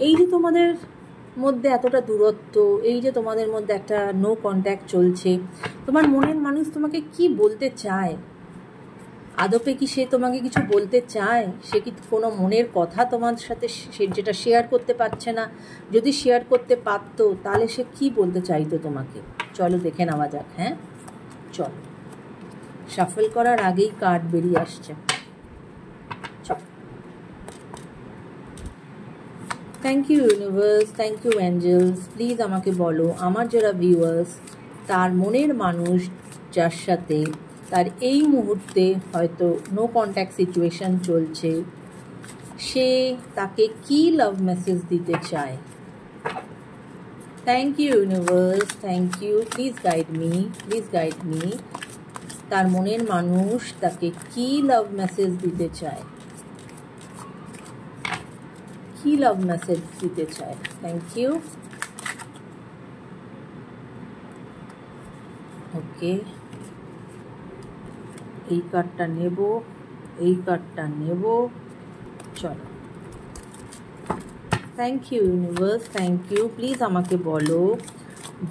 এই যে তোমাদের মধ্যে এতটা দূরত্ব, এই যে তোমাদের মধ্যে একটা নো কন্ট্যাক্ট চলছে, তোমার মনের মানুষ তোমাকে কি বলতে চায়? আদপে কি সে তোমাকে কিছু বলতে চায়? সে কি কোনো মনের কথা তোমার সাথে সে যেটা শেয়ার করতে পারছে না? যদি শেয়ার করতে পারতো তাহলে সে কি বলতে চাইতো তোমাকে? চলো দেখে নেওয়া যাক। হ্যাঁ চলো, শাফল করার আগেই কার্ড বেরিয়ে আসছে। Thank you universe, thank you angels. Please আমাকে বলো, আমার যারা ভিউয়ার্স, তার মনের মানুষ যার সাথে তার এই মুহূর্তে হয়তো নো কন্ট্যাক্ট সিচুয়েশন চলছে, সে তাকে কি লাভ মেসেজ দিতে চায়? Thank you universe, thank you. Please guide me, please guide me. তার মনের মানুষ তাকে কি লাভ মেসেজ দিতে চায়? কি লাভ মেসেজ দিতে চায়? Thank you. ওকে, এই কার্ডটা নেব, এই কার্ডটা নেব। চলো, thank you universe, thank you. Please আমাকে বলো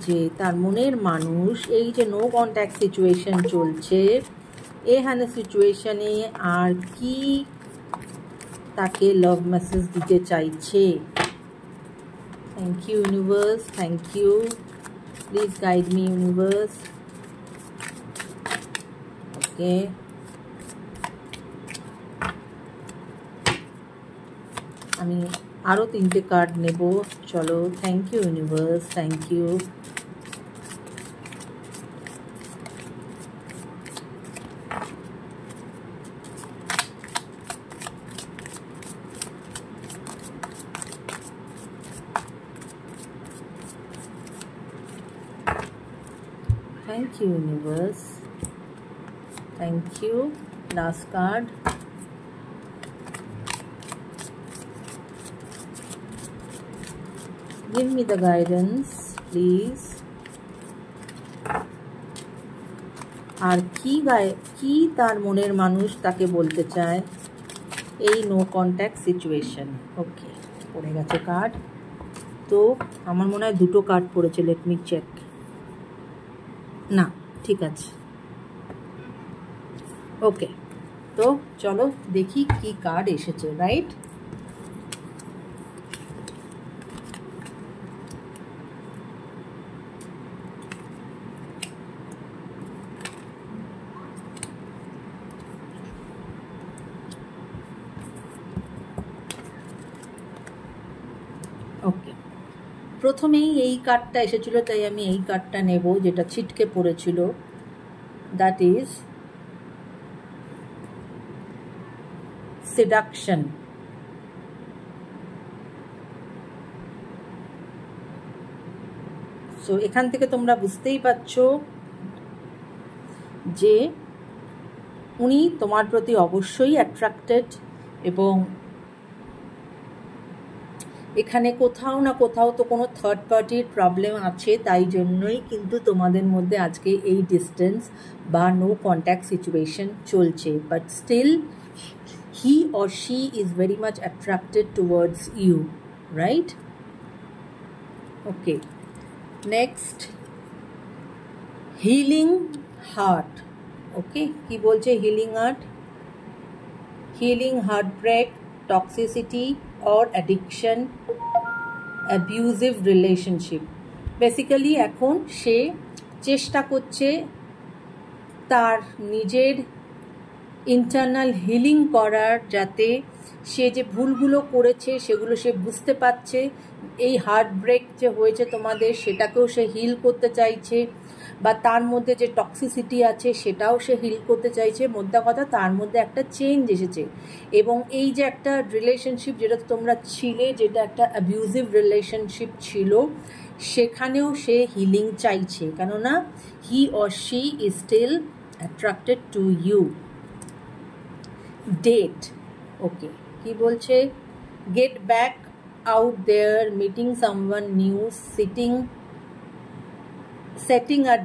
যে তার মনের মানুষ এই যে নো কন্ট্যাক্ট সিচুয়েশন চলছে, এখানে সিচুয়েশনে আর কি তাকে লাভ মেসেজ দিতে চাইছে? Thank you universe, thank you. Please guide me universe. Okay, আমি আরও 3টে কার্ড নেব। চলো, thank you universe, thank you. Thank you universe, thank you. Last card. Give me the guidance please. আর কি তার মনের মানুষ তাকে বলতে চায় এই নো কন্ট্যাক্ট সিচুয়েশন? ওকে, পড়ে গেছে কার্ড। তো আমার মনে হয় 2টো কার্ড পড়েছে, লেট মি চেক। না, ঠিক আছে, ওকে। তো চলো দেখি কি কার্ড এসেছে, রাইট? ওকে, প্রথমেই এই কার্ডটা এসেছিল, তাই আমি এই কার্ডটা নেব যেটা ছিটকে পড়েছিল। That is seduction. সো এখান থেকে তোমরা বুঝতেই পারছো যে উনি তোমার প্রতি অবশ্যই অ্যাট্রাক্টেড, এবং এখানে কোথাও না কোথাও তো কোনো থার্ড পার্টির প্রবলেম আছে, তাই জন্যই কিন্তু তোমাদের মধ্যে আজকে এই ডিস্টেন্স বা নো কন্ট্যাক্ট সিচুয়েশন চলছে। But still he or she is very much attracted towards you, right? Okay, next healing heart. Okay, কি বলছে healing heart? Healing heart break, toxicity or addiction, abusive relationship. Basically এখন সে চেষ্টা করছে তার নিজের internal healing করার, যাতে সে যে ভুলগুলো করেছে সেগুলো সে বুঝতে পারছে। এই হার্ট ব্রেক যে হয়েছে তোমাদের, সেটাকেও সে হিল করতে চাইছে, বা তার মধ্যে যে টক্সিসিটি আছে সেটাও সে হিল করতে চাইছে। মোদ্দা কথা, তার মধ্যে একটা চেঞ্জ এসেছে, এবং এই যে একটা রিলেশনশিপ যেটা তোমরা ছিলে, যেটা একটা অ্যাবিউজিভ রিলেশনশিপ ছিল, সেখানেও সে হিলিং চাইছে, কেননা he or she is still attracted to you. Date, okay, কি বলছে? Get back out there, meeting someone new, setting a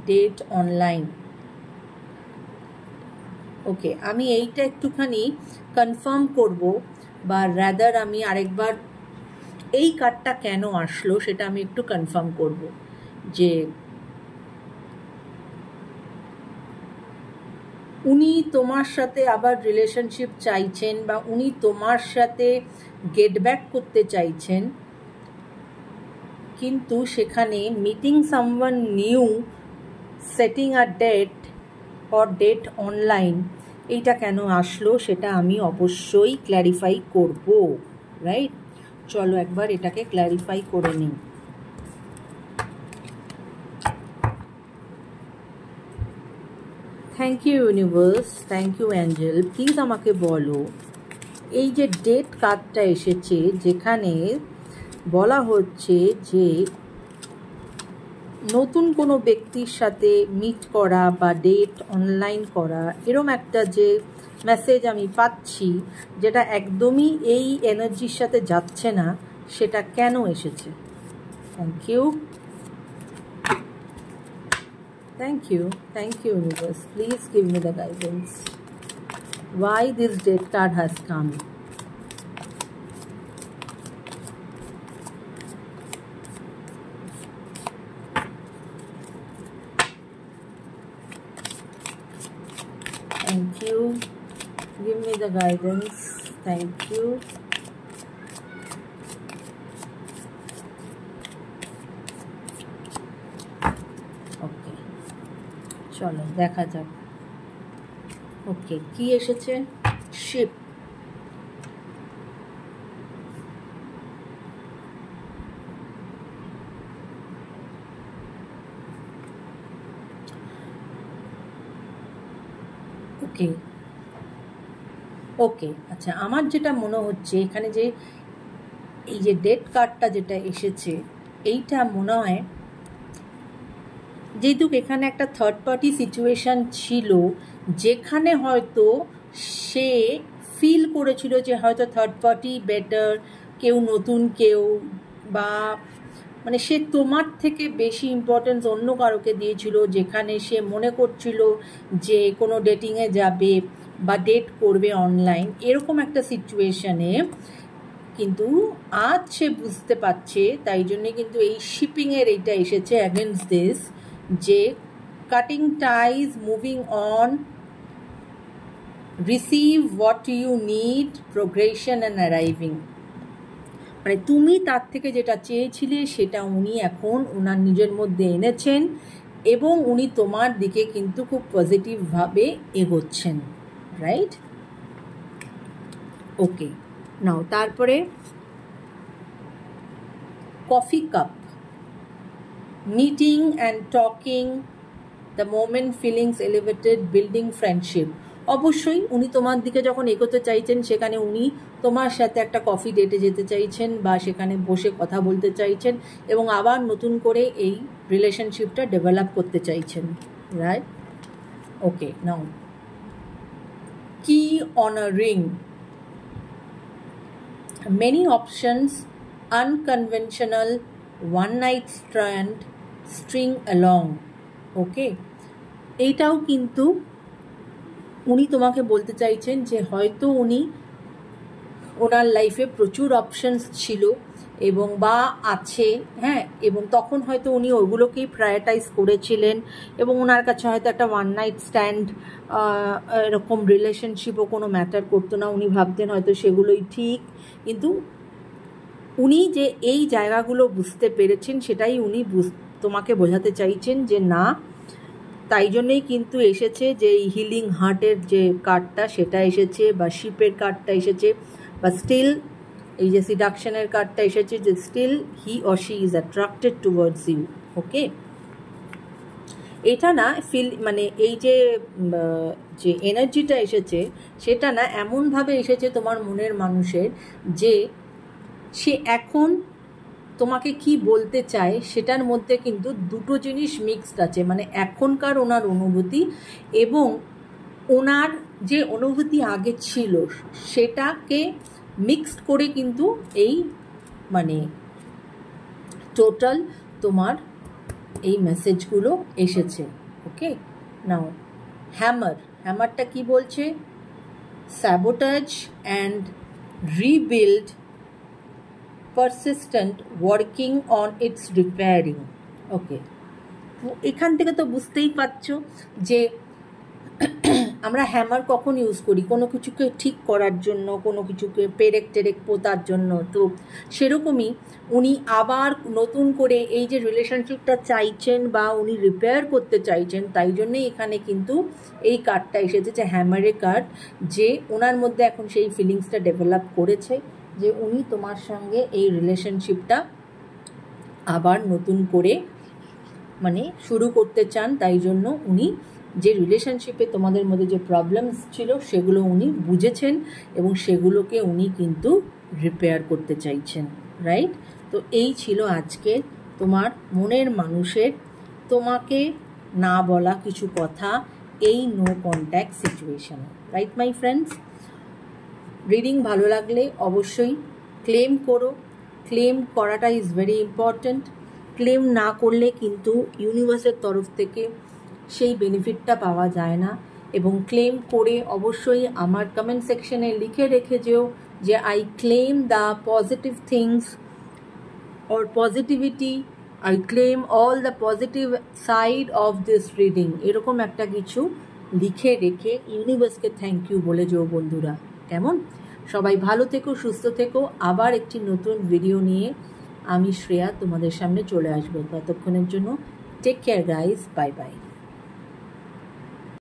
date online. Okay, আমি এইটা একটুখানি কনফার্ম করব, বা রাদার আমি আরেকবার এই কার্ডটা কেন আসলো সেটা আমি একটু কনফার্ম করব, যে উনি তোমার সাথে আবার রিলেশনশিপ চাইছেন বা উনি তোমার সাথে গেট ব্যাক করতে চাইছেন, কিন্তু সেখানে meeting someone new, setting a date or date online, এইটা কেন আসলো সেটা আমি অবশ্যই ক্ল্যারিফাই করব, রাইট? চলো একবার এটাকে ক্ল্যারিফাই করে নিই। Thank you universe, thank you angel. Please আমাকে বলো, এই যে ডেট কার্ডটা এসেছে, যেখানে বলা হচ্ছে যে নতুন কোনো ব্যক্তির সাথে মিট করা বা ডেট অনলাইন করা, এরম একটা যে মেসেজ আমি পাচ্ছি, যেটা একদমই এই এনার্জির সাথে যাচ্ছে না, সেটা কেন এসেছে? Thank you, thank you, thank you universe, please give me the guidance why this date card has come. Thank you, give me the guidance, thank you. Okay, চলো দেখা যাক। ওকে, কি এসেছে? শিপ। ওকে ওকে, আচ্ছা, আমার যেটা মনে হচ্ছে এখানে যে এই যে ডেট কার্ডটা যেটা এসেছে, এইটা মনে হয় যেহেতু এখানে একটা থার্ড পার্টি সিচুয়েশান ছিল, যেখানে হয়তো সে ফিল করেছিল যে হয়তো থার্ড পার্টি বেটার, কেউ নতুন কেউ, বা মানে সে তোমার থেকে বেশি ইম্পর্টেন্স অন্য কারোকে দিয়েছিল, যেখানে সে মনে করছিল যে কোনো ডেটিংয়ে যাবে বা ডেট করবে অনলাইন, এরকম একটা সিচুয়েশানে। কিন্তু আজ সে বুঝতে পারছে, তাই জন্যে কিন্তু এই শিপিংয়ের এইটা এসেছে অ্যাগেন্স্ট দিস, যে cutting ties, moving on, receive what you need, progression and arriving. মানে তুমি তার থেকে যেটা চেয়েছিলে সেটা উনি এখন ওনার নিজের মধ্যে এনেছেন, এবং উনি তোমার দিকে কিন্তু খুব পজিটিভভাবে এগোচ্ছেন, রাইট? ওকে, নাও তারপরে coffee cup, meeting and talking, the moment, feelings elevated, building friendship. অবশ্যই উনি তোমার দিকে যখন এগোতে চাইছেন, সেখানে উনি তোমার সাথে একটা কফি ডেটে যেতে চাইছেন বা সেখানে বসে কথা বলতে চাইছেন, এবং আবার নতুন করে এই রিলেশনশিপটা ডেভেলপ করতে চাইছেন, রাইট? ওকে, নাও কি on a ring, many options, unconventional, one night stand, string along. ওকে, এইটাও কিন্তু উনি তোমাকে বলতে চাইছেন যে হয়তো উনি ওনার লাইফে প্রচুর অপশনস ছিল এবং বা আছে, হ্যাঁ, এবং তখন হয়তো উনি ওগুলোকেই প্রায়োরিটাইজ করেছিলেন, এবং ওনার কাছে হয়তো একটা ওয়ান নাইট স্ট্যান্ড এরকম রিলেশনশিপও কোনো ম্যাটার করতো না, উনি ভাবতেন হয়তো সেগুলোই ঠিক। কিন্তু উনি যে এই জায়গাগুলো বুঝতে পেরেছেন, সেটাই উনি তোমাকে বোঝাতে চাইছেন যে না, তাই জন্যেই কিন্তু এসেছে যে এই হিলিং হার্টের যে কার্ডটা সেটা এসেছে, বা শিপের কার্ডটা এসেছে, বা স্টিল এই যে সিডাকশনের কার্ডটা এসেছে, যে still he or she is attracted towards you. Okay, এটা না মানে এই যে এনার্জিটা এসেছে, সেটা না এমনভাবে এসেছে তোমার মনের মানুষের, যে সে এখন তোমাকে কি বলতে চায় সেটার মধ্যে কিন্তু দুটো জিনিস মিক্সড আছে, মানে এখনকার ওনার অনুভূতি এবং ওনার যে অনুভূতি আগে ছিল সেটাকে মিক্সড করে কিন্তু এই মানে টোটাল তোমার এই মেসেজগুলো এসেছে। ওকে, নাও হ্যামারটা কি বলছে? Sabotage and rebuild, persistent working on its repairing. ওকে, এখান থেকে তো বুঝতেই পারছো যে আমরা হ্যামার কখন ইউজ করি, কোনো কিছুকে ঠিক করার জন্য, কোনো কিছুকে পেরেক টেরেক পোতার জন্য। তো সেরকমই উনি আবার নতুন করে এই যে রিলেশনশিপটা চাইছেন বা উনি রিপেয়ার করতে চাইছেন, তাই জন্যেই এখানে কিন্তু এই কার্ডটা এসেছে, যে হ্যামারের কার্ড, যে ওনার মধ্যে এখন সেই ফিলিংসটা ডেভেলপ করেছে যে উনি তোমার সঙ্গে এই রিলেশনশিপটা আবার নতুন করে মানে শুরু করতে চান। তাই জন্য উনি যে রিলেশনশিপে তোমাদের মধ্যে যে প্রবলেমস ছিল সেগুলো উনি বুঝেছেন এবং সেগুলোকে উনি কিন্তু রিপেয়ার করতে চাইছেন, রাইট? তো এই ছিল আজকে তোমার মনের মানুষের তোমাকে না বলা কিছু কথা এই নো কন্ট্যাক্ট সিচুয়েশনে, রাইট মাই ফ্রেন্ডস? রিডিং ভালো লাগলে অবশ্যই ক্লেম করো। ক্লেম করাটা ইজ ভেরি ইম্পর্ট্যান্ট। ক্লেম না করলে কিন্তু ইউনিভার্সের তরফ থেকে সেই বেনিফিটটা পাওয়া যায় না। এবং ক্লেম করে অবশ্যই আমার কমেন্ট সেকশনে লিখে রেখে যেও যে I claim the positive things or positivity, I claim all the positive side of this reading, এরকম একটা কিছু লিখে রেখে ইউনিভার্সকে থ্যাংক ইউ বলে যেও বন্ধুরা। কেমন? সবাই ভালো থেকো, সুস্থ থেকো। আবার একটি নতুন ভিডিও নিয়ে আমি শ্রেয়া তোমাদের সামনে চলে আসবো। ততক্ষণের জন্য take care guys, bye by.